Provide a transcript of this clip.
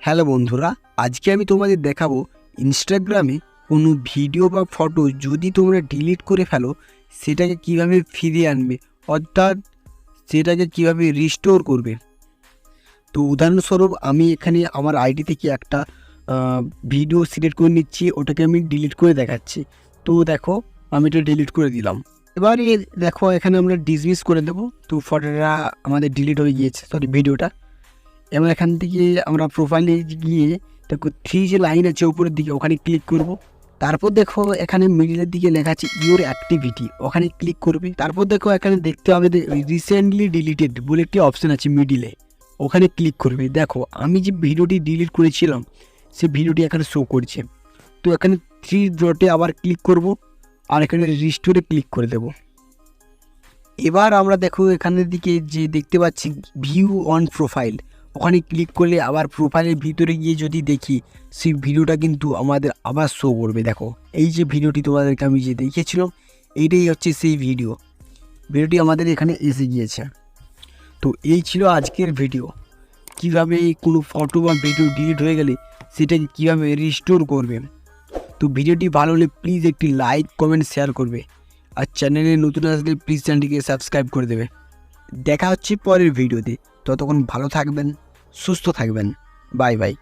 Hello বন্ধুরা, আজকে আমি তোমাদের দেখাবো ইনস্টাগ্রামে কোনো ভিডিও বা ফটো যদি তোমরা ডিলিট করে ফেলো সেটাকে কিভাবে ফিরিয়ে আনবে, অর্থাৎ সেটাকে কিভাবে রিস্টোর করবে। তো উদাহরণস্বরূপ আমি এখানে আমার আইডি থেকে একটা ভিডিও সিলেক্ট করে নিচ্ছি, ওটাকে আমি ডিলিট করে দেখাচ্ছি। তো দেখো আমি এটা ডিলিট করে দিলাম। এবারে দেখো এখানে আমরা ডিসমিস করে দেবো। তো ফটোটা আমাদের ডিলিট হয়ে গিয়েছে, সরি ভিডিওটা। এবং এখান থেকে আমরা প্রোফাইলে গিয়ে দেখো 3 যে লাইন আছে উপরের দিকে, ওখানে ক্লিক করব। তারপর দেখো এখানে মিডিলের দিকে লেখা আছে ইউর অ্যাক্টিভিটি, ওখানে ক্লিক করবে। তারপর দেখো এখানে দেখতে হবে রিসেন্টলি ডিলিটেড বলে একটি অপশান আছে মিডিলে, ওখানে ক্লিক করবে। দেখো আমি যে ভিডিওটি ডিলিট করেছিলাম সেই ভিডিওটি এখানে শো করছে। তো এখানে 3 ডটে আবার ক্লিক করব আর এখানে রিস্টোরে ক্লিক করে দেব। এবার আমরা দেখো এখানের দিকে যে দেখতে পাচ্ছি ভিউ অন প্রোফাইল, ওখানে ক্লিক করলে আবার প্রোফাইলের ভিতরে গিয়ে যদি দেখি সেই ভিডিওটা কিন্তু আমাদের আবার শো করবে। দেখো এই যে ভিডিওটি তোমাদেরকে আমি যে দেখিয়েছিলাম, এইটাই হচ্ছে সেই ভিডিওটি আমাদের এখানে এসে গিয়েছে। তো এই ছিল আজকের ভিডিও, কিভাবে কোনো ফটো বা ভিডিও ডিলিট হয়ে গেলে সেটাকে কীভাবে রিস্টোর করবে। তো ভিডিওটি ভালো হলে প্লিজ একটি লাইক কমেন্ট শেয়ার করবে, আর চ্যানেলে নতুন আসলে প্লিজ চ্যানেলটিকে সাবস্ক্রাইব করে দেবে। দেখা হচ্ছে পরের ভিডিওতে, ততক্ষণ ভালো থাকবেন, সুস্থ থাকবেন। Bye bye.